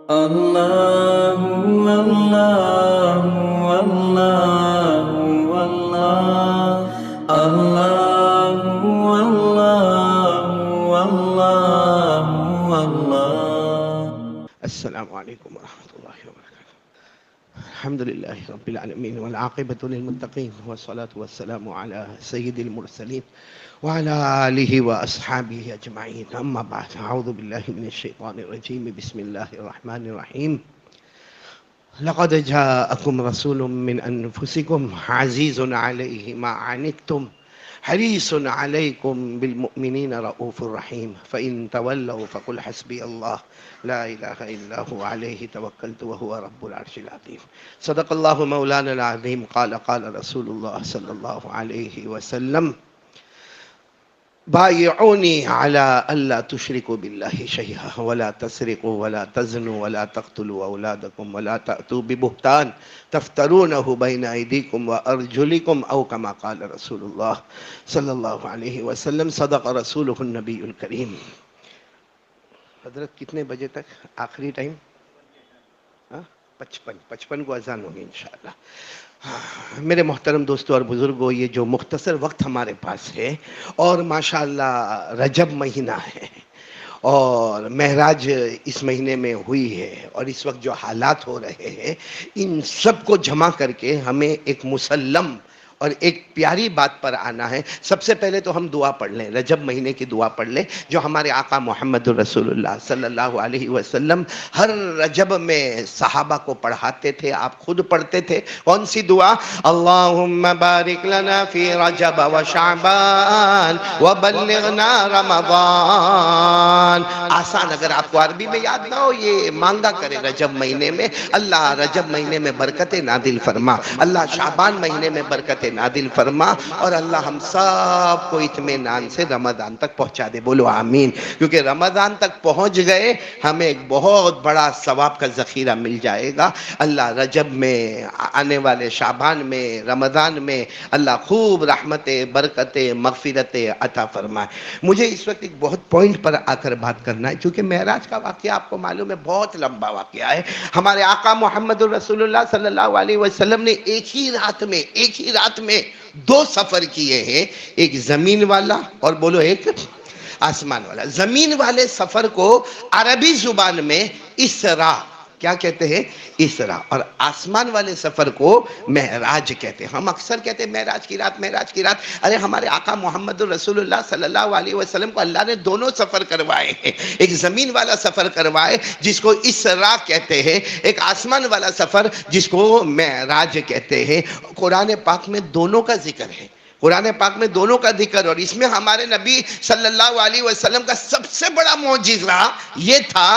اللہ اللہ اللہ اللہ اللہ اللہ اللہ۔ السلام علیکم ورحمۃ اللہ وبرکاتہ۔ الحمدللہ رب العالمین والعاقبۃ للمتقین والصلاة والسلام علی سید المرسلین وعلی آلہ واصحابہ اجمعین، اما بعد، اعوذ باللہ من الشیطان الرجیم، بسم اللہ الرحمن الرحیم۔ لقد جاءکم رسول من انفسکم عزیز علیہ ما عنتم حریص علیکم بالمؤمنین رؤوف الرحیم، فإن تولوا فقل حسبی اللہ لا الہ الا هو علیہ توکلت وهو رب العرش العظیم۔ صدق اللہ مولانا العظیم۔ قال رسول اللہ صلی اللہ علیہ وسلم: بایعونی علی الا تشرکوا باللہ شیئا ولا تسرقوا ولا تزنوا ولا تقتلوا اولادکم ولا تأتوا ببہتان تفترونہ بین ایدیکم وارجلکم، او کما قال رسول اللہ صلی اللہ علیہ وسلم۔ صدق رسولہ النبی الکریم۔ حضرت کتنے بجے تک آخری ٹائم؟ 55 کو اذان ہوگی انشاءاللہ۔ میرے محترم دوستو اور بزرگوں، یہ جو مختصر وقت ہمارے پاس ہے اور ماشاءاللہ رجب مہینہ ہے اور معراج اس مہینے میں ہوئی ہے، اور اس وقت جو حالات ہو رہے ہیں ان سب کو جمع کر کے ہمیں ایک مسلم اور ایک پیاری بات پر آنا ہے۔ سب سے پہلے تو ہم دعا پڑھ لیں، رجب مہینے کی دعا پڑھ لیں جو ہمارے آقا محمد رسول اللہ صلی اللہ علیہ وسلم ہر رجب میں صحابہ کو پڑھاتے تھے، آپ خود پڑھتے تھے۔ کون سی دعا؟ اللہم بارک لنا فی رجب و شعبان وبلغنا رمضان۔ آسان، اگر آپ کو عربی میں یاد نہ ہو یہ مانگا کرے رجب مہینے میں: اللہ رجب مہینے میں برکت نازل فرما، اللہ شعبان مہینے میں برکت نازل فرما، اور اللہ ہم سب کو اطمینان سے رمضان تک پہنچا دے۔ بولو آمین۔ کیونکہ رمضان تک پہنچ گئے ہمیں ایک بہت بڑا ثواب کا ذخیرہ مل جائے گا۔ اللہ رجب میں، آنے والے شعبان میں، رمضان میں اللہ خوب رحمتیں، برکتیں، مغفرتیں عطا فرمائے۔ مجھے اس وقت ایک بہت پوائنٹ پر آ کر بات کرنا ہے، کیونکہ معراج کا واقعہ آپ کو معلوم ہے بہت لمبا واقعہ ہے۔ ہمارے آقا محمد رسول اللہ صلی اللہ علیہ وسلم نے ایک ہی رات میں 2 سفر کیے ہیں، ایک زمین والا اور بولو ایک آسمان والا۔ زمین والے سفر کو عربی زبان میں اسراء کیا کہتے ہیں؟ اسراء۔ اور آسمان والے سفر کو معراج کہتے ہیں۔ ہم اکثر کہتے ہیں معراج کی رات، معراج کی رات۔ ارے ہمارے آقا محمد رسول اللہ صلی اللہ علیہ وسلم کو اللہ نے دونوں سفر کروائے ہیں، ایک زمین والا سفر کروائے جس کو اسراء کہتے ہیں، ایک آسمان والا سفر جس کو معراج کہتے ہیں۔ قرآن پاک میں دونوں کا ذکر ہے، قرآن پاک میں دونوں کا ذکر، اور اس میں ہمارے نبی صلی اللہ علیہ وسلم کا سب سے بڑا معجزہ یہ تھا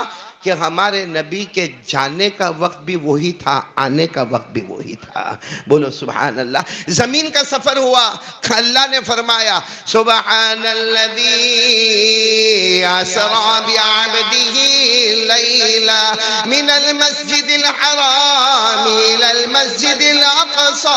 کہ ہمارے نبی کے جانے کا وقت بھی وہی تھا، آنے کا وقت بھی وہی تھا۔ بولو سبحان اللہ۔ زمین کا سفر ہوا، اللہ نے فرمایا: سبحان الذی اسری بعبدہ لیلا من المسجد الحرام الی المسجد الاقصی۔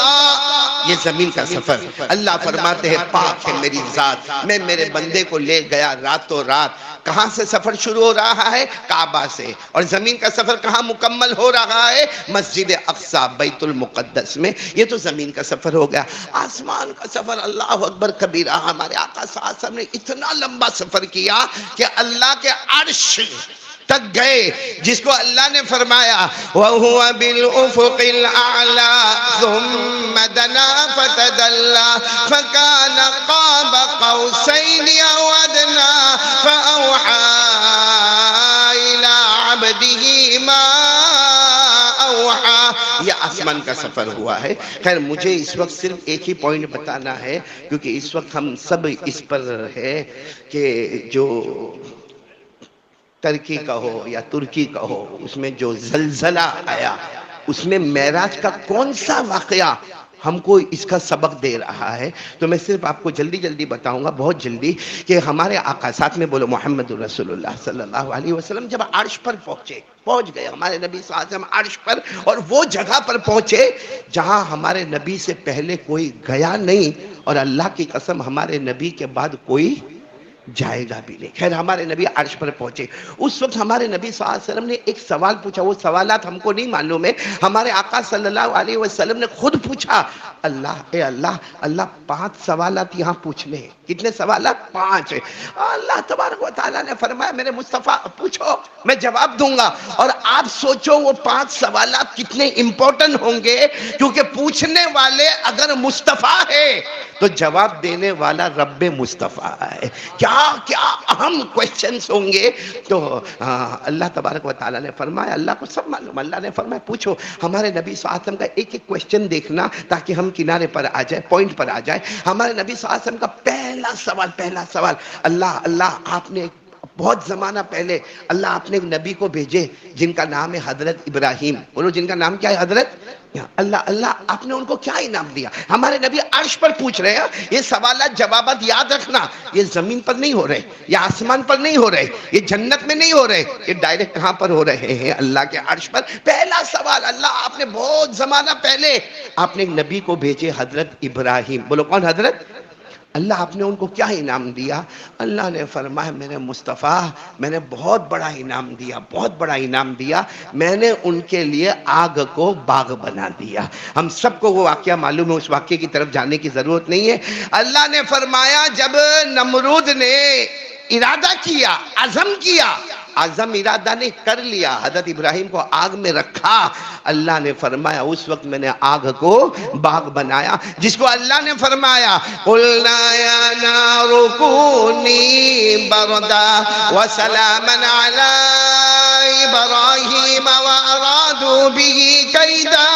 یہ زمین کا سفر، اللہ فرماتے ہیں پاک ہے میری ذات، میں میرے بندے کو لے گیا راتوں رات۔ کہاں سے سفر شروع ہو رہا ہے؟ کعبہ سے۔ اور زمین کا سفر کہاں مکمل ہو رہا ہے؟ مسجد اقصی، بیت المقدس میں۔ یہ تو زمین کا سفر ہو گیا۔ آسمان کا سفر، اللہ اکبر کبیرہ، ہمارے آقا صلی اللہ علیہ وسلم نے اتنا لمبا سفر کیا کہ اللہ کے عرش تک گئے، جس کو اللہ نے فرمایا وَهُوَ بِالْأُفُقِ الْأَعْلَى ثُمَّ دَنَا فَتَدَلَّى فَكَانَ قَابَ قَوْسَيْنِ أَوْ أَدْنَىٰ فَأَوْحَىٰ إِلَىٰ عَبْدِهِ مَا أَوْحَىٰ۔ یہ آسمان کا سفر ہوا ہے۔ خیر، مجھے اس وقت صرف ایک ہی پوائنٹ بتانا ہے، کیونکہ اس وقت ہم سب اس پر ہے کہ جو ترکی کا ہو یا ترکی کا ہو، اس میں جو زلزلہ آیا، اس میں معراج کا کون سا واقعہ ہم کو اس کا سبق دے رہا ہے؟ تو میں صرف آپ کو جلدی بتاؤں گا، بہت جلدی، کہ ہمارے آقا، ساتھ میں بولو محمد رسول اللہ صلی اللہ علیہ وسلم، جب عرش پر پہنچ گئے ہمارے نبی صلی اللہ علیہ وسلم عرش پر، اور وہ جگہ پر پہنچے جہاں ہمارے نبی سے پہلے کوئی گیا نہیں، اور اللہ کی قسم ہمارے نبی کے بعد کوئی جائے گا بھی نہیں۔ خیر ہمارے نبی عرش پر پہنچے، اس وقت ہمارے نبی صلی اللہ علیہ وسلم نے ایک سوال پوچھا، وہ سوالات ہم کو نہیں معلوم ہے، ہمارے آقا صلی اللہ علیہ وسلم نے خود پوچھا، اے اللہ، اللہ 5 سوالات یہاں پوچھنے ہیں۔ کتنے سوالات؟ 5۔ اللہ تبارک و تعالیٰ نے فرمایا میرے مصطفیٰ پوچھو، میں جواب دوں گا۔ اور آپ سوچو وہ 5 سوالات کتنے امپورٹنٹ ہوں گے، کیونکہ پوچھنے والے اگر مصطفیٰ ہے تو جواب دینے والا رب مصطفیٰ ہے۔ کیا اہم کوئسچنز ہوں گے۔ تو اللہ تبارک و تعالیٰ نے فرمایا، اللہ کو سب معلوم، اللہ نے فرمایا پوچھو۔ ہمارے نبی صلی اللہ علیہ وسلم کا ایک ایک کوئسچن دیکھنا تاکہ ہم کنارے پر آ جائے، پوائنٹ پر آ جائے۔ ہمارے نبی صلی اللہ علیہ وسلم کا پہلا سوال، اللہ آپ نے بہت زمانہ پہلے اللہ آپ نے ایک نبی کو بھیجے جن کا نام ہے حضرت ابراہیم۔ بولو جن کا نام کیا ہے؟ حضرت اللہ آپ نے ان کو کیا انعام دیا؟ ہمارے نبی عرش پر پوچھ رہے ہیں۔ یہ سوالات جوابات یاد رکھنا، یہ زمین پر نہیں ہو رہے، یہ آسمان پر نہیں ہو رہے، یہ جنت میں نہیں ہو رہے، یہ ڈائریکٹ کہاں پر ہو رہے ہیں؟ اللہ کے عرش پر۔ پہلا سوال، اللہ آپ نے بہت زمانہ پہلے آپ نے ایک نبی کو بھیجے حضرت ابراہیم۔ بولو کون؟ حضرت۔ اللہ آپ نے ان کو کیا انعام دیا؟ اللہ نے فرمایا میرے مصطفیٰ میں نے بہت بڑا انعام دیا، بہت بڑا انعام دیا، میں نے ان کے لیے آگ کو باغ بنا دیا۔ ہم سب کو وہ واقعہ معلوم ہے، اس واقعے کی طرف جانے کی ضرورت نہیں ہے۔ اللہ نے فرمایا جب نمرود نے ارادہ کیا، عزم کیا، عزم ارادہ نے کر لیا، حضرت ابراہیم کو آگ میں رکھا، اللہ نے فرمایا اس وقت میں نے آگ کو باغ بنایا، جس کو اللہ نے فرمایا قُلْنَا يَا نَارُ كُونِي بَرْدًا وَسَلَامًا عَلَىٰ إِبْرَاهِيمَ وَأَرَادُوا بِهِ كَيْدًا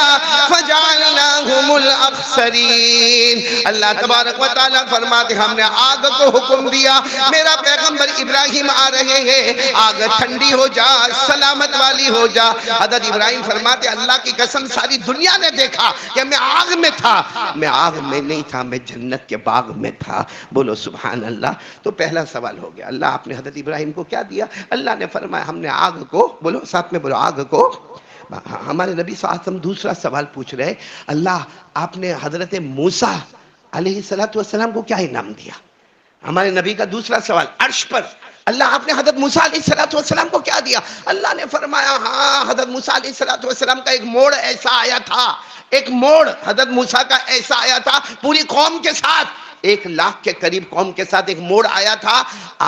فَجَعَلْنَاهُمُ الْأَخْسَرِينَ۔ اللہ تبارک و تعالیٰ فرماتے ہم نے آگ کو حکم دیا، میرا پیغمبر ابراہیم آ رہے ہیں، آگ ٹھنڈی ہو جا، سلامت والی ہو جا۔ حضرت ابراہیم فرماتے اللہ کی قسم ساری دنیا نے دیکھا کہ میں آگ میں تھا، میں آگ میں نہیں تھا، میں جنت کے باغ میں تھا۔ بولو سبحان اللہ۔ تو پہلا سوال ہو گیا، اللہ آپ نے حضرت ابراہیم کو کیا دیا؟ اللہ نے فرمایا ہم نے آگ کو، بولو ساتھ میں بولو، آگ کو۔ ہمارے نبی صلی اللہ علیہ وسلم دوسرا سوال پوچھ رہے، اللہ آپ نے حضرت موسیٰ علیہ السلام کو کیا انعام دیا؟ ہمارے نبی کا دوسرا سوال عرش پر، اللہ آپ نے حضرت موسیٰ علیہ السلام کو کیا دیا؟ اللہ نے فرمایا ہاں حضرت موسیٰ علیہ السلام کا ایک موڑ ایسا آیا تھا، ایک موڑ حضرت موسیٰ کا ایسا آیا تھا، پوری قوم کے ساتھ 1,00,000 کے قریب قوم کے ساتھ ایک موڑ آیا تھا،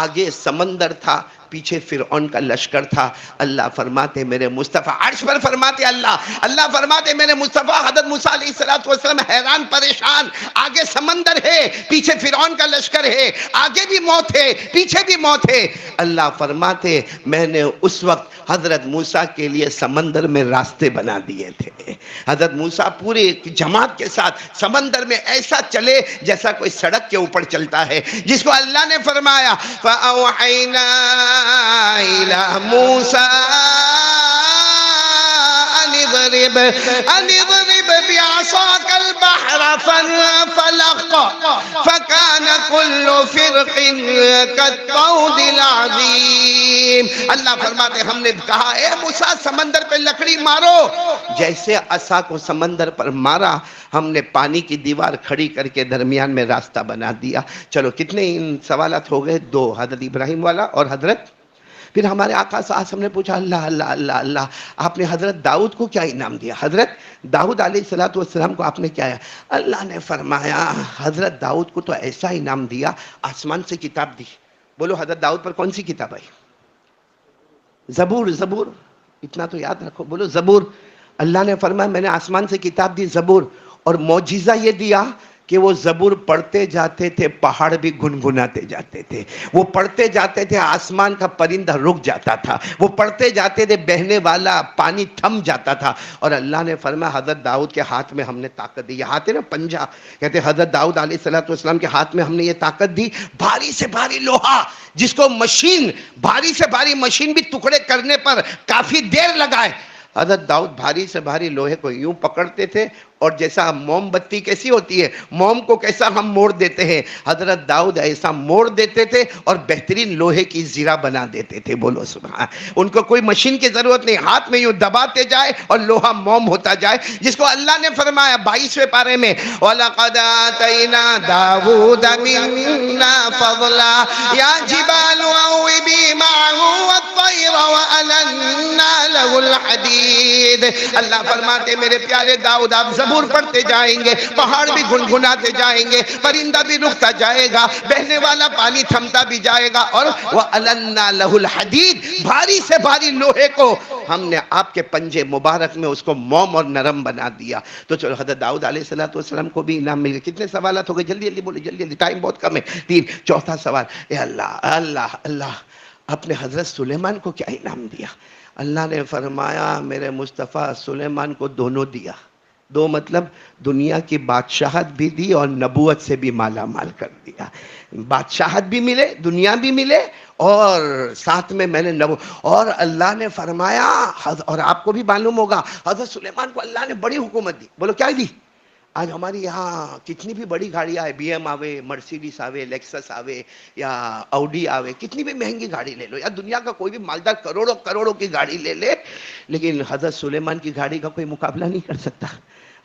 آگے سمندر تھا، پیچھے فرعون کا لشکر تھا۔ اللہ فرماتے میرے مصطفیٰ عرش پر فرماتے اللہ فرماتے میرے مصطفیٰ حضرت موسیٰ علیہ السلام حیران پریشان، آگے سمندر ہے، پیچھے فرعون کا لشکر ہے، آگے بھی موت ہے، پیچھے بھی موت ہے۔ اللہ فرماتے میں نے اس وقت حضرت موسیٰ کے لیے سمندر میں راستے بنا دیے تھے۔ حضرت موسیٰ پورے جماعت کے ساتھ سمندر میں ایسا چلے جیسا کوئی سڑک کے اوپر چلتا ہے، جس کو اللہ نے فرمایا فَأَوْحَيْنَا إِلَى مُوسَىٰ أَنِ اضْرِبْ بِعَصَاكَ الْبَحْرَ فَانفَلَقَ فَكَانَ كُلُّ فِرْقٍ كَالطَّوْدِ الْعَظِيمِ۔ اللہ فرماتے ہم نے کہا اے موسیٰ سمندر پہ لکڑی مارو، جیسے عصا کو سمندر پر مارا ہم نے پانی کی دیوار کھڑی کر کے درمیان میں راستہ بنا دیا۔ چلو کتنے ان سوالات ہو گئے؟ 2، حضرت ابراہیم والا اور حضرت۔ پھر ہمارے آقا صلی اللہ علیہ وسلم نے پوچھا اللہ آپ نے حضرت داؤد کو کیا انعام دیا؟ حضرت داؤد علیہ السلام کو آپ نے کیا ہے؟ اللہ نے فرمایا حضرت داؤد کو تو ایسا انعام دیا، آسمان سے کتاب دی۔ بولو حضرت داؤد پر کون سی کتاب آئی؟ زبور، اتنا تو یاد رکھو، بولو زبور۔ اللہ نے فرمایا میں نے آسمان سے کتاب دی زبور، اور معجزہ یہ دیا کہ وہ زبور پڑھتے جاتے تھے پہاڑ بھی گنگناتے جاتے تھے، وہ پڑھتے جاتے تھے آسمان کا پرندہ رک جاتا تھا، وہ پڑھتے جاتے تھے بہنے والا پانی تھم جاتا تھا۔ اور اللہ نے فرمایا حضرت داؤد کے ہاتھ میں ہم نے طاقت دی، یہ ہاتھ ہے نا پنجہ، کہتے حضرت داؤد علیہ السلام کے ہاتھ میں ہم نے یہ طاقت دی، بھاری سے بھاری لوہا جس کو بھاری سے بھاری مشین بھی ٹکڑے کرنے پر کافی دیر لگائے، حضرت داؤد بھاری سے بھاری لوہے کو یوں پکڑتے تھے اور جیسا موم بتی کیسی ہوتی ہے، موم کو کیسا ہم موڑ دیتے ہیں، حضرت داؤد ایسا موڑ دیتے تھے اور بہترین لوہے کی زرہ بنا دیتے تھے. بولو سبحان. ان کو کوئی مشین کی ضرورت نہیں، ہاتھ میں یوں دباتے جائے اور لوہا موم ہوتا جائے، جس کو اللہ نے فرمایا 22ویں پارے میں وَلَقَدْ آتَيْنَا دَاوُودَ مِنَّا فَضْلًا يَا جِبَالُ أَوِّبِي مَعَهُ وَالطَّيْرَ وَأَلَنَّا لَهُ الْحَدِيدَ. اللہ فرماتے میرے پیارے داؤد آپ زبور پڑھتے جائیں گے، پہاڑ بھی گنگناتے جائیں گے، پرندہ بھی رکتا جائے گا، بہنے والا پانی تھمتا بھی جائے گا، اور وَأَلَنَّا لَهُ الْحَدِيدَ، بھاری سے بھاری لوہے کو ہم نے آپ کے پنجے مبارک میں اس کو موم اور نرم بنا دیا. تو چلو حضرت داؤد علیہ السلام کو بھی انعام مل گیا. کتنے سوالات ہو گئے؟ جلدی جلدی بولے، جلدی جلدی، ٹائم بہت کم ہے. 3. چوتھا سوال، اے اللہ اللہ اللہ اپنے حضرت سلیمان کو کیا انعام دیا؟ اللہ نے فرمایا میرے مصطفیٰ سلیمان کو دونوں دیا. دو مطلب دنیا کی بادشاہت بھی دی اور نبوت سے بھی مالا مال کر دیا. بادشاہت بھی ملے، دنیا بھی ملے، اور ساتھ میں نے اور اللہ نے فرمایا، اور آپ کو بھی معلوم ہوگا حضرت سلیمان کو اللہ نے بڑی حکومت دی. بولو کیا دی؟ آج ہماری یہاں کتنی بھی بڑی گاڑیاں آئے، بی ایم آوے، مرسیڈیز آوے، لیکسس آوے یا آؤڈی آوے، کتنی بھی مہنگی گاڑی لے لو، یا دنیا کا کوئی بھی مالدار کروڑوں کروڑوں کی گاڑی لے لے، لیکن حضرت سلیمان کی گاڑی کا کوئی مقابلہ نہیں کر سکتا.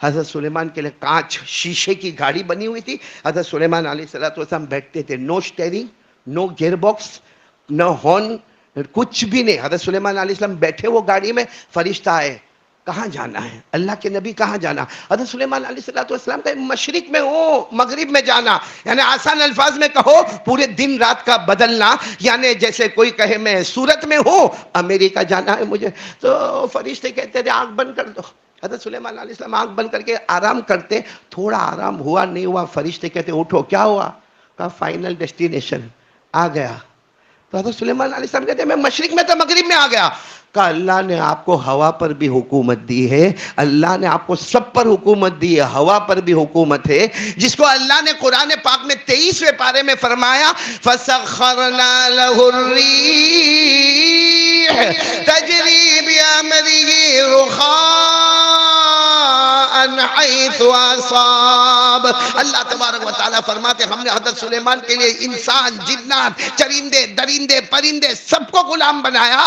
حضرت سلیمان کے لیے کانچ شیشے کی گاڑی بنی ہوئی تھی. حضرت سلیمان علیہ السلام بیٹھتے تھے، نو اسٹیئرنگ، نو گیئر باکس، نو ہارن، کچھ بھی نہیں. حضرت سلیمان علیہ السلام بیٹھے وہ گاڑی میں، فرشتہ آئے، کہاں جانا ہے؟ اللہ کے نبی کہاں جانا؟ حضرت سلیمان علیہ السلام کا مشرق میں ہو، مغرب میں جانا، یعنی آسان الفاظ میں کہو پورے دن رات کا بدلنا، یعنی جیسے کوئی کہے میں سورت میں ہوں، امریکہ جانا ہے مجھے، تو فرشتے کہتے تھے آنکھ بند کر دو. حضرت سلیمان علیہ السلام آنکھ بند کر کے آرام کرتے، تھوڑا آرام ہوا نہیں ہوا، فرشتے کہتے اٹھو. کیا ہوا؟ کہا فائنل ڈیسٹینیشن آ گیا. تو حضرت سلیمان علیہ السلام کہتے ہیں میں مشرق میں تھا، مغرب میں آ گیا. کہ اللہ نے آپ کو ہوا پر بھی حکومت دی ہے، اللہ نے آپ کو سب پر حکومت دی ہے، ہوا پر بھی حکومت ہے، جس کو اللہ نے قرآن پاک میں 23ویں پارے میں فرمایا فَسَخَّرْنَا لَهُ الرِّيحَ تَجْرِي بِأَمْرِهِ رُخَاءً حَيْثُ أَصَابَ. اللہ تبارک و تعالیٰ فرماتے ہم نے حضرت سلیمان کے لیے انسان، جنات، چرندے، درندے، پرندے سب کو غلام بنایا،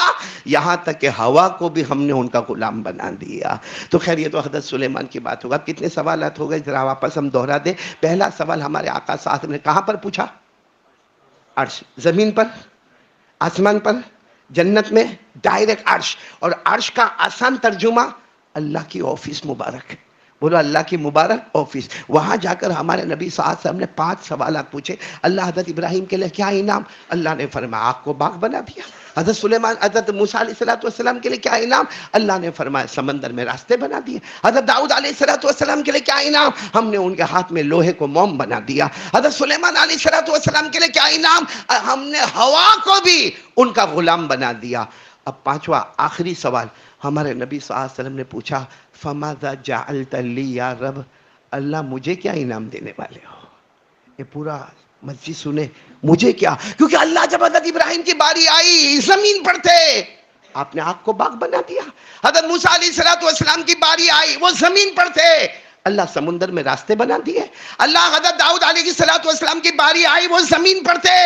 یہاں تک کہ ہوا کو بھی ہم نے ان کا غلام بنا دیا. تو خیر یہ تو حضرت سلیمان کی بات ہوگا. کتنے سوالات ہو گئے؟ ذرا واپس ہم دوہرا دیں. پہلا سوال ہمارے آقا صاحب نے کہاں پر پوچھا؟ عرش. زمین پر، آسمان پر، جنت میں، ڈائریکٹ عرش. اور عرش کا آسان ترجمہ اللہ کی آفس مبارک. بولو اللہ کی مبارک آفس. وہاں جا کر ہمارے نبی صلی اللہ علیہ وسلم نے 5 سوالات پوچھے. اللہ حضرت ابراہیم کے لیے کیا انعام؟ اللہ نے فرمایا آگ کو باغ بنا دیا. حضرت سلیمان، حضرت موسیٰ علیہ السلام کے لیے کیا انعام؟ اللہ نے فرمایا سمندر میں راستے بنا دیے. حضرت داؤد علیہ السلام کے لیے کیا انعام؟ ہم نے ان کے ہاتھ میں لوہے کو موم بنا دیا. حضرت سلیمان علیہ السلام کے لیے کیا انعام؟ ہم نے ہوا کو بھی ان کا غلام بنا دیا. اب 5واں آخری سوال ہمارے نبی صلی اللہ علیہ وسلم نے پوچھا فَمَاذَا جَعَلْتَ لِي یا رب، اللہ مجھے کیا انعام دینے والے ہو؟ یہ پورا مسجد سنے، مجھے کیا؟ کیونکہ اللہ جب حضرت ابراہیم کی باری آئی زمین پر تھے، آپ نے آگ کو باغ بنا دیا. حضرت موسیٰ علیہ السلام کی باری آئی، وہ زمین پر تھے، اللہ سمندر میں راستے بنا دیے. اللہ حضرت داؤد علیہ السلام کی باری آئی، وہ زمین پر تھے،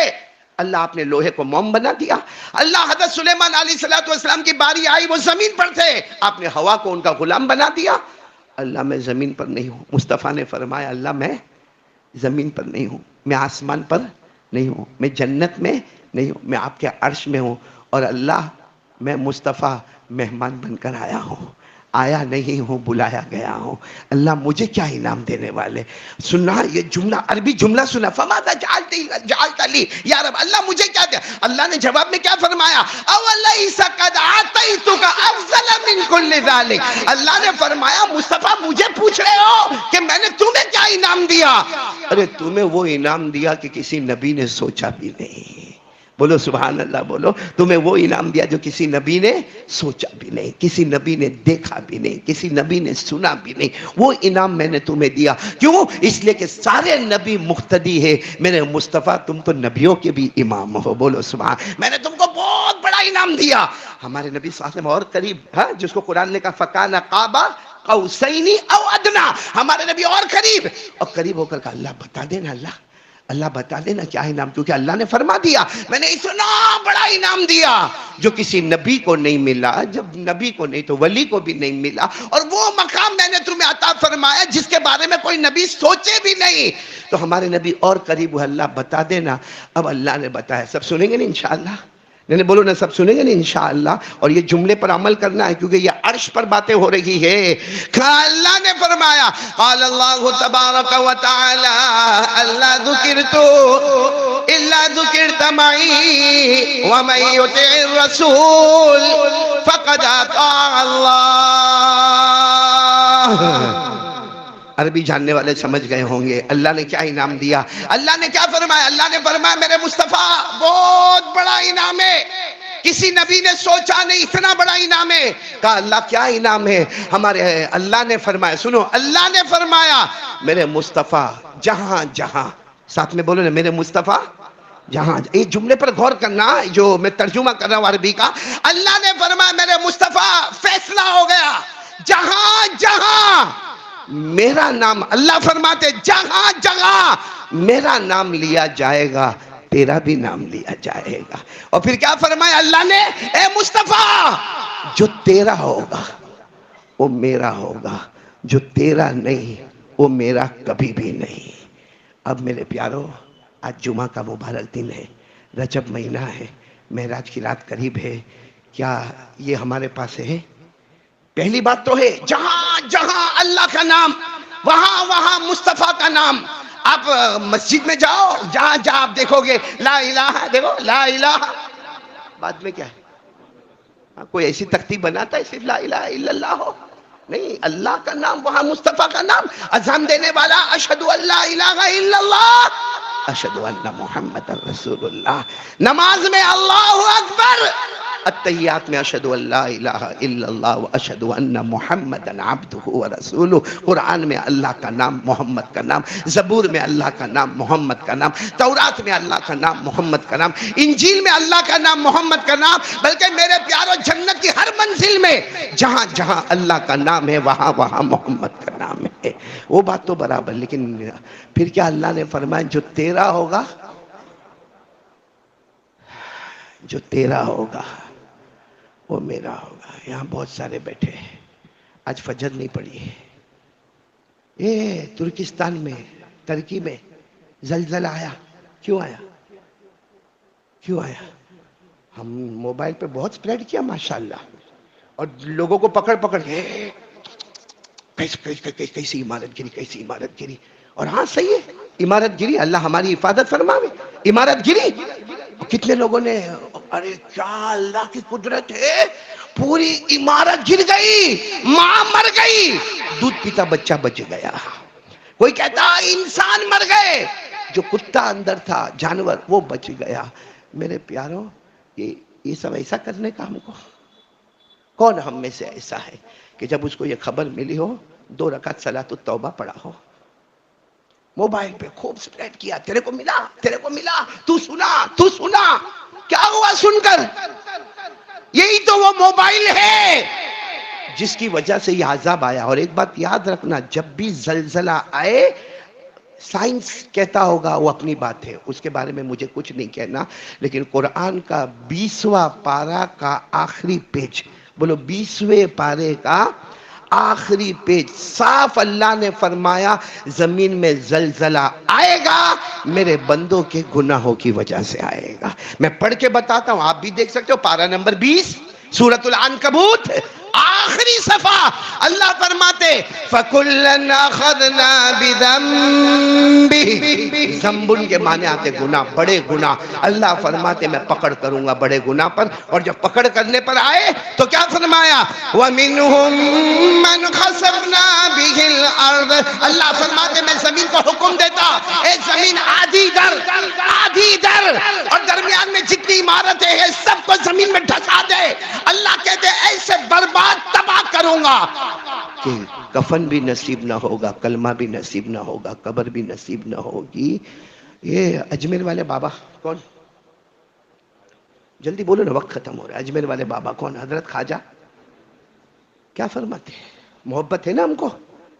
اللہ آپ نے لوہے کو موم بنا دیا. اللہ حضرت سلیمان علیہ السلام کی باری آئی، وہ زمین پر تھے، آپ نے ہوا کو ان کا غلام بنا دیا. اللہ میں زمین پر نہیں ہوں. مصطفیٰ نے فرمایا اللہ میں زمین پر نہیں ہوں، میں آسمان پر نہیں ہوں، میں جنت میں نہیں ہوں، میں آپ کے عرش میں ہوں. اور اللہ میں مصطفیٰ مہمان بن کر آیا ہوں، آیا نہیں ہوں، بلایا گیا ہوں. اللہ مجھے کیا انعام دینے والے؟ سننا یہ جملہ، عربی جملہ سنا، فَمَاذَا جَعَلْتَ لِي یا رب، اللہ مجھے کیا دیا؟ اللہ نے جواب میں کیا فرمایا؟ أَوَلَيْسَ قَدْ أَعْطَيْتُكَ أَفْضَلَ مِنْ كُلِّ ذَلِكَ. اللہ نے فرمایا مصطفیٰ مجھے پوچھ رہے ہو کہ میں نے تمہیں کیا انعام دیا؟ ارے تمہیں وہ انعام دیا کہ کسی نبی نے سوچا بھی نہیں. بولو سبحان اللہ. بولو تمہیں وہ انعام دیا جو کسی نبی نے سوچا بھی نہیں، کسی نبی نے دیکھا بھی نہیں، کسی نبی نے سنا بھی نہیں. وہ انعام میں نے تمہیں دیا. کیوں؟ اس لیے کہ سارے نبی مقتدی ہے. میرے مصطفیٰ تم تو نبیوں کے بھی امام ہو. بولو سبحان. میں نے تم کو بہت بڑا انعام دیا. ہمارے نبی صلی اللہ علیہ وسلم اور قریب، ہاں، جس کو قرآن نے کہا فَكَانَ قَابَ قوسینی او ادنا، ہمارے نبی اور قریب، اور قریب ہو کر کہا اللہ بتا دینا، اللہ بتا دینا کیا انعام، کیونکہ اللہ نے فرما دیا میں نے اتنا بڑا انعام دیا جو کسی نبی کو نہیں ملا، جب نبی کو نہیں تو ولی کو بھی نہیں ملا، اور وہ مقام میں نے تمہیں عطا فرمایا جس کے بارے میں کوئی نبی سوچے بھی نہیں، تو ہمارے نبی اور قریب ہوئے اللہ بتا دینا۔ اب اللہ نے بتایا، سب سنیں گے نا انشاءاللہ؟ نہیں بولو نا، سب سنیں گے نا انشاءاللہ؟ اور یہ جملے پر عمل کرنا ہے کیونکہ یہ عرش پر باتیں ہو رہی ہے۔ اللہ نے فرمایا قال اللہ تبارک و تعالی اللہ ذکرت الا ذکرت معی ومن یطع الرسول فقد اطاع اللہ۔ عربی جاننے والے سمجھ گئے ہوں گے اللہ نے کیا انعام دیا۔ اللہ نے کیا فرمایا؟ اللہ نے فرمایا میرے مصطفیٰ بہت بڑا انعام ہے، کسی نبی نے سوچا نہیں اتنا بڑا انعام ہے۔ کہا اللہ کیا انعام ہے؟ ہمارے اللہ نے فرمایا، سنو، اللہ نے فرمایا میرے مصطفیٰ جہاں جہاں، ساتھ میں بولو نا میرے مصطفیٰ جہاں، ایک جملے پر غور کرنا جو میں ترجمہ کر رہا ہوں عربی کا۔ اللہ نے فرمایا میرے مصطفیٰ فیصلہ ہو گیا، جہاں جہاں میرا نام، اللہ فرماتے جہاں جہاں میرا نام لیا جائے گا تیرا بھی نام لیا جائے گا۔ اور پھر کیا فرمایا اللہ نے؟ اے مصطفیٰ جو تیرا ہوگا وہ میرا ہوگا، جو تیرا نہیں وہ میرا کبھی بھی نہیں۔ اب میرے پیارو، آج جمعہ کا مبارک دن ہے، رجب مہینہ ہے، معراج کی رات قریب ہے، کیا یہ ہمارے پاس ہے؟ پہلی بات تو ہے جہاں جہاں اللہ کا نام، وہاں وہاں مصطفیٰ کا نام۔ آپ مسجد میں جاؤ، جہاں جہاں آپ دیکھو گے لا الہ، دیکھو لا الہ، بعد میں کیا ہے؟ کوئی ایسی ترتیب بناتا ہے صرف لا الہ الا اللہ ہو؟ نہیں، اللہ کا نام وہاں مصطفیٰ کا نام۔ اذان دینے والا اشہد ان لا الہ الا اللہ اشہد ان محمد رسول اللہ، نماز میں اللہ اکبر، التحیات میں اشہد ان لا الہ الا اللہ واشہد ان محمدا عبدہ ورسولہ، قرآن میں اللہ کا نام محمد کا نام، زبور میں اللہ کا نام محمد کا نام، تورات میں اللہ کا نام محمد کا نام، انجیل میں اللہ کا نام محمد کا نام، بلکہ میرے پیارو جنت کی ہر منزل میں جہاں جہاں اللہ کا نام ہے وہاں وہاں محمد کا نام ہے۔ وہ بات تو برابر، لیکن پھر کیا اللہ نے فرمایا جو تیرا ہوگا، جو تیرا ہوگا وہ میرا ہوگا۔ یہاں بہت سارے بیٹھے ہیں، آج فجر نہیں پڑی ہے، یہ ترکستان میں، ترکی میں زلزلہ آیا، کیوں آیا؟ کیوں آیا؟ ہم موبائل پہ بہت سپریڈ کیا ماشاءاللہ، اور لوگوں کو پکڑ پکڑ کے کیسی عمارت گری، کیسی عمارت گری، اور ہاں صحیح ہے عمارت گری، اللہ ہماری حفاظت فرماوے، عمارت گری، کتنے لوگوں نے ارے کیا اللہ کی قدرت ہے، پوری عمارت گر گئی، ماں مر گئی، دودھ پیتا بچہ بچ گیا، کوئی کہتا انسان مر گئے، جو کتا اندر تھا جانور وہ بچ گیا۔ میرے پیاروں، یہ سب ایسا کرنے کا ہم کو، کون ہم میں سے ایسا ہے کہ جب اس کو یہ خبر ملی ہو 2 رکعت صلاۃ التوبہ پڑھا ہو، موبائل پہ خوب سپریڈ کیا، تیرے کو ملا، تیرے کو ملا، تو سنا، کیا ہوا سن کر؟ یہی تو وہ موبائل ہے جس کی وجہ سے یہ عذاب آیا۔ اور ایک بات یاد رکھنا، جب بھی زلزلہ آئے، سائنس کہتا ہوگا وہ اپنی بات ہے، اس کے بارے میں مجھے کچھ نہیں کہنا، لیکن قرآن کا 20واں پارہ کا آخری پیج، بولو 20ویں پارے کا آخری پیج، صاف اللہ نے فرمایا زمین میں زلزلہ آئے گا میرے بندوں کے گناہوں کی وجہ سے آئے گا۔ میں پڑھ کے بتاتا ہوں، آپ بھی دیکھ سکتے ہو، پارہ نمبر 20 سورۃ العنکبوت، آخری صفحہ، اللہ فرماتے فَكُلًّا أَخَذْنَا بِذَنبِهِ، ذنبن کے معنی آتے گناہ، بڑے گناہ، اللہ فرماتے میں پکڑ کروں گا بڑے گناہ پر، اور جب پکڑ کرنے پر آئے تو کیا فرمایا؟ وَمِنْهُمْ مَنْ خَسَفْنَا بِهِ الْأَرْضِ، اللہ فرماتے میں زمین کو حکم دیتا، اے زمین آدھی در اور درمیان میں جتنی عمارتیں ہیں سب کو زمین میں ڈھسا دے، اللہ کہتے ایسے برباد تباہ کروں گا کہ کفن بھی نصیب نہ ہوگا، کلمہ بھی نصیب نہ ہوگا، قبر بھی نصیب نہ ہوگی۔ یہ اجمیر والے بابا کون؟ جلدی بولو نا، وقت ختم ہو رہا ہے۔ اجمیر والے بابا کون؟ حضرت خواجہ کیا فرماتے ہیں؟ محبت ہے نا ہم کو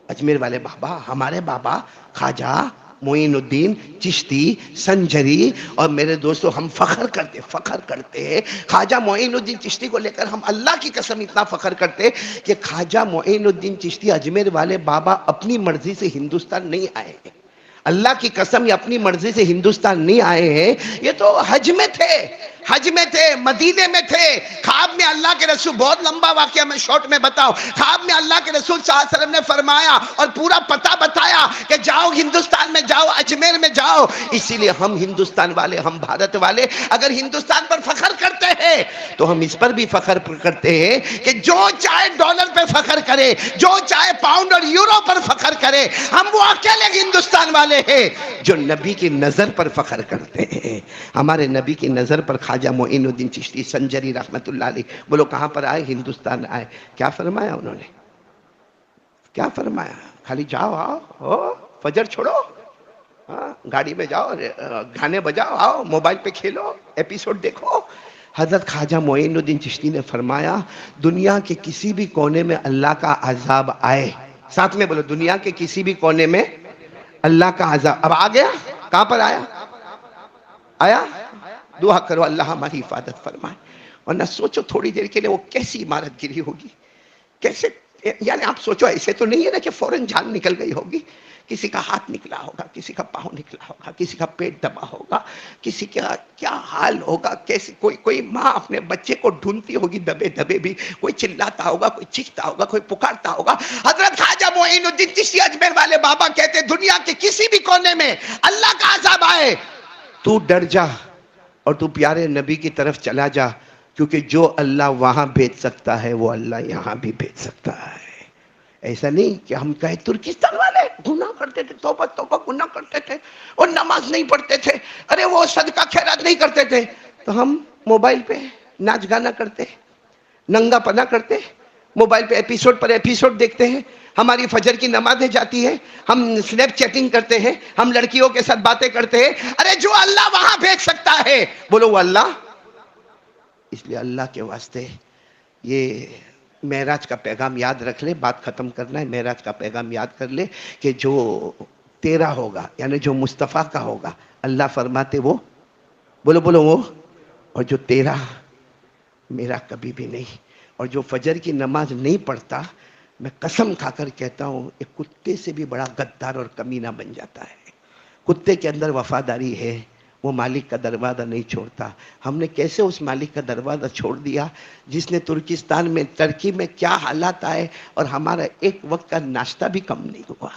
اجمیر والے بابا، ہمارے بابا خواجہ معین الدین چشتی سنجری. اور میرے دوستو ہم فخر کرتے ہیں خواجہ معین الدین چشتی کو لے کر. ہم اللہ کی قسم اتنا فخر کرتے کہ خواجہ معین الدین چشتی اجمیر والے بابا اپنی مرضی سے ہندوستان نہیں آئے ہیں. اللہ کی قسم یہ اپنی مرضی سے ہندوستان نہیں آئے ہیں. یہ تو حج میں تھے، مدینے میں تھے. خواب میں اللہ کے رسول، بہت لمبا واقعہ میں شارٹ میں بتاؤ، خواب میں اللہ کے رسول صلی اللہ علیہ وسلم نے فرمایا اور پورا پتہ بتایا کہ جاؤ ہندوستان میں جاؤ، اجمیر میں جاؤ. اسی لیے ہم ہندوستان والے، ہم بھارت والے اگر ہندوستان پر فخر کرتے ہیں تو ہم اس پر بھی فخر کرتے ہیں کہ جو چاہے ڈالر پہ فخر کرے، جو چاہے پاؤنڈ اور یورو پر فخر کرے، ہم وہ اکیلے ہندوستان والے ہیں جو نبی کی نظر پر فخر کرتے ہیں. ہمارے نبی کی نظر پر خواجہ معین الدین چشتی سنجری رحمت اللہ علیہ، بولو کہاں پر آئے؟ ہندوستان آئے. کیا فرمایا انہوں نے؟ کیا فرمایا؟ خالی جاؤ آؤ، فجر چھوڑو، گاڑی میں جاؤ، گانے بجاؤ، آؤ موبائل پہ کھیلو، ایپیسوڈ دیکھو. حضرت خواجہ معین الدین چشتی نے فرمایا دنیا کے کسی بھی کونے میں اللہ کا عذاب آئے، ساتھ میں بولو دنیا کے کسی بھی کونے میں اللہ کا عذاب. اب آ گیا؟ کہاں پر آیا؟ دعا کرو اللہ ہماری حفاظت فرمائے. اور نہ سوچو تھوڑی دیر کے لیے وہ کیسی عمارت گری ہوگی، کیسے، یعنی آپ سوچو ایسے تو نہیں ہے نا کہ فوراً جان نکل گئی ہوگی. کسی کا ہاتھ نکلا ہوگا، کسی کا پاؤں نکلا ہوگا، کسی کا پیٹ دبا ہوگا، کسی کا کیا حال ہوگا. کیسی کوئی ماں اپنے بچے کو ڈھونڈتی ہوگی دبے بھی، کوئی چلاتا ہوگا، کوئی چیختا ہوگا، کوئی پکارتا ہوگا. حضرت خواجہ معین الدین چشتی اجمیر والے بابا کہتے دنیا کے کسی بھی کونے میں اللہ کا عذاب آئے تو ڈر جا اور تو پیارے نبی کی طرف چلا جا، کیونکہ جو اللہ وہاں بھیج سکتا ہے وہ اللہ یہاں بھی بھیج سکتا ہے. ایسا نہیں کہ ہم کہیں ترکستان والے گناہ کرتے تھے، توبہ گناہ کرتے تھے اور نماز نہیں پڑھتے تھے، ارے وہ صدقہ خیرات نہیں کرتے تھے، تو ہم موبائل پہ ناچ گانا کرتے، ننگا پنا کرتے، موبائل پہ ایپیسوڈ پر ایپیسوڈ دیکھتے ہیں، ہماری فجر کی نمازیں جاتی ہیں، ہم سنیپ چیٹنگ کرتے ہیں، ہم لڑکیوں کے ساتھ باتیں کرتے ہیں. ارے جو اللہ وہاں بھیج سکتا ہے بولو وہ اللہ. اس لیے اللہ کے واسطے یہ معراج کا پیغام یاد رکھ لے. بات ختم کرنا ہے، معراج کا پیغام یاد کر لے کہ جو تیرا ہوگا یعنی جو مصطفیٰ کا ہوگا اللہ فرماتے وہ بولو وہ، اور جو تیرا میرا کبھی بھی نہیں. اور جو فجر کی نماز نہیں پڑھتا میں قسم کھا کر کہتا ہوں ایک کتے سے بھی بڑا غدار اور کمینہ بن جاتا ہے. کتے کے اندر وفاداری ہے، وہ مالک کا دروازہ نہیں چھوڑتا. ہم نے کیسے اس مالک کا دروازہ چھوڑ دیا جس نے ترکستان میں، ترکی میں کیا حالات آئے اور ہمارا ایک وقت کا ناشتہ بھی کم نہیں ہوا،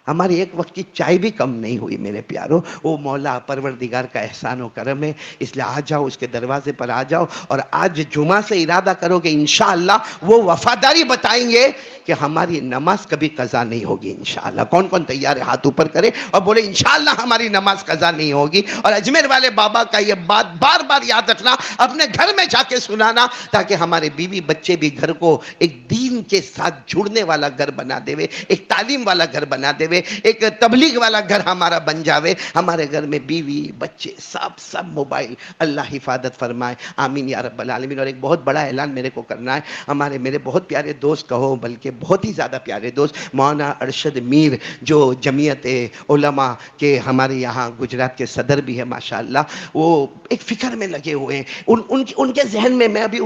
ہماری ایک وقت کی چائے بھی کم نہیں ہوئی. میرے پیارو وہ مولا پروردگار کا احسان و کرم ہے. اس لیے آ جاؤ، اس کے دروازے پر آ جاؤ اور آج جمعہ سے ارادہ کرو کہ انشاءاللہ وہ وفاداری بتائیں گے کہ ہماری نماز کبھی قضا نہیں ہوگی انشاءاللہ. کون کون تیار ہے ہاتھ اوپر کرے اور بولے انشاءاللہ ہماری نماز قضا نہیں ہوگی. اور اجمیر والے بابا کا یہ بات بار بار یاد رکھنا، اپنے گھر میں جا کے سنانا تاکہ ہمارے بیوی بچے بھی گھر کو ایک دین کے ساتھ جڑنے والا گھر بنا دے، ایک تعلیم والا گھر بنا دے، ایک تبلیغ والا گھر ہمارا بن جاوے. ہمارے گھر میں بیوی بچے سب موبائل، اللہ حفاظت فرمائے، آمین یا رب العالمین. اور ایک بہت بڑا اعلان میرے کو کرنا ہے. میرے بہت پیارے دوست کہو بلکہ بہت ہی زیادہ پیارے دوست مولانا ارشد میر جو جمعیت علماء کے ہمارے یہاں گجرات کے صدر بھی ہے ماشاءاللہ، وہ ایک فکر میں لگے ہوئے ہیں. ان کے ذہن میں ابھی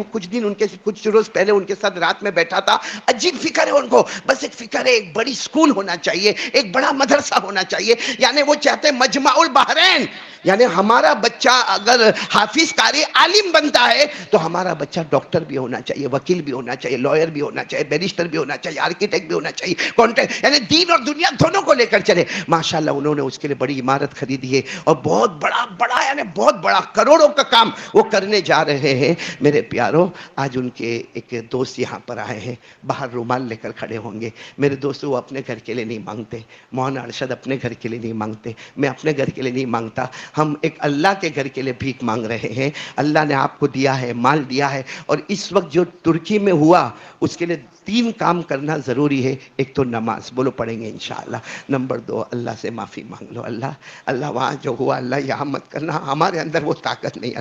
کچھ روز پہلے ان کے ساتھ رات میں بیٹھا تھا. عجیب فکر ہے ان کو، بس ایک فکر ہے ایک بڑی سکول ہونا چاہیے، ایک بڑا مدرسہ ہونا چاہیے. یعنی وہ چاہتے ہیں مجمع البحرین، یعنی ہمارا بچہ اگر حافظ قاری عالم بنتا ہے تو ہمارا بچہ ڈاکٹر بھی ہونا چاہیے، وکیل بھی ہونا چاہیے، لائر بھی ہونا چاہیے، بیرسٹر بھی ہونا چاہیے، آرکیٹیکٹ بھی ہونا چاہیے، کانٹریکٹ، یعنی دین اور دنیا دونوں کو لے کر چلے. ماشاءاللہ انہوں نے اس کے لیے بڑی عمارت خریدی ہے اور بہت بڑا یعنی بہت بڑا کروڑوں کا کام وہ کرنے جا رہے ہیں. میرے پیاروں آج ان کے ایک دوست یہاں پر آئے ہیں، باہر رومال لے کر کھڑے ہوں گے. میرے دوست وہ اپنے گھر کے لیے نہیں مانگتے، مولانا ارشد اپنے گھر کے لیے نہیں مانگتے، میں اپنے گھر کے لیے نہیں مانگتا. ہم ایک اللہ کے گھر کے لیے بھیک مانگ رہے ہیں. اللہ نے آپ کو دیا ہے، مال دیا ہے، اور اس وقت جو ترکی میں ہوا اس کے لیے 3 کام کرنا ضروری ہے. ایک تو نماز، بولو پڑھیں گے انشاءاللہ. نمبر 2 اللہ سے معافی مانگ لو. اللہ وہاں جو ہوا اللہ یہاں مت کرنا، ہمارے اندر وہ طاقت نہیں.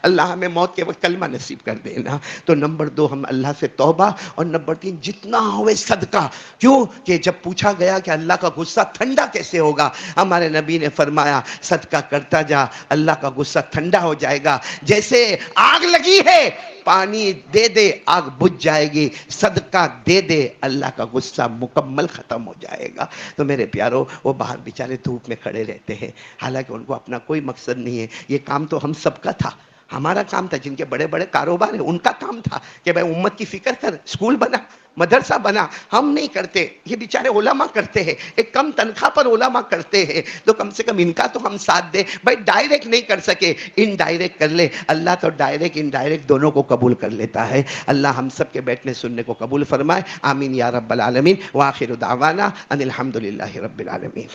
اللہ ہمیں موت کے وقت کلمہ نصیب کر دینا. تو نمبر 2 ہم اللہ سے توبہ. اور نمبر 3 جتنا ہوئے صدقہ. کیوں کہ جب پوچھا گیا کہ اللہ کا غصہ ٹھنڈا کیسے ہوگا، ہمارے نبی نے فرمایا صدقہ کرتا جا، اللہ کا غصہ ٹھنڈا ہو جائے گا. جیسے آگ لگی ہے، پانی دے دے آگ بجھ جائے گی، صدقہ دے دے اللہ کا غصہ مکمل ختم ہو جائے گا. تو میرے پیارو، وہ باہر بیچارے دھوپ میں کھڑے رہتے ہیں، حالانکہ ان کو اپنا کوئی مقصد نہیں ہے. یہ کام تو ہم سب کا تھا، ہمارا کام تھا. جن کے بڑے بڑے کاروبار ہیں ان کا کام تھا کہ بھائی امت کی فکر کر، اسکول بنا، مدرسہ بنا. ہم نہیں کرتے، یہ بیچارے علماء کرتے ہیں، ایک کم تنخواہ پر علماء کرتے ہیں. تو کم سے کم ان کا تو ہم ساتھ دیں. بھائی ڈائریکٹ نہیں کر سکے، انڈائریکٹ کر لے. اللہ تو ڈائریکٹ انڈائریکٹ دونوں کو قبول کر لیتا ہے. اللہ ہم سب کے بیٹھنے سننے کو قبول فرمائے. آمین یا رب العالمین. وآخر دعوانا ان الحمدللہ رب العالمین.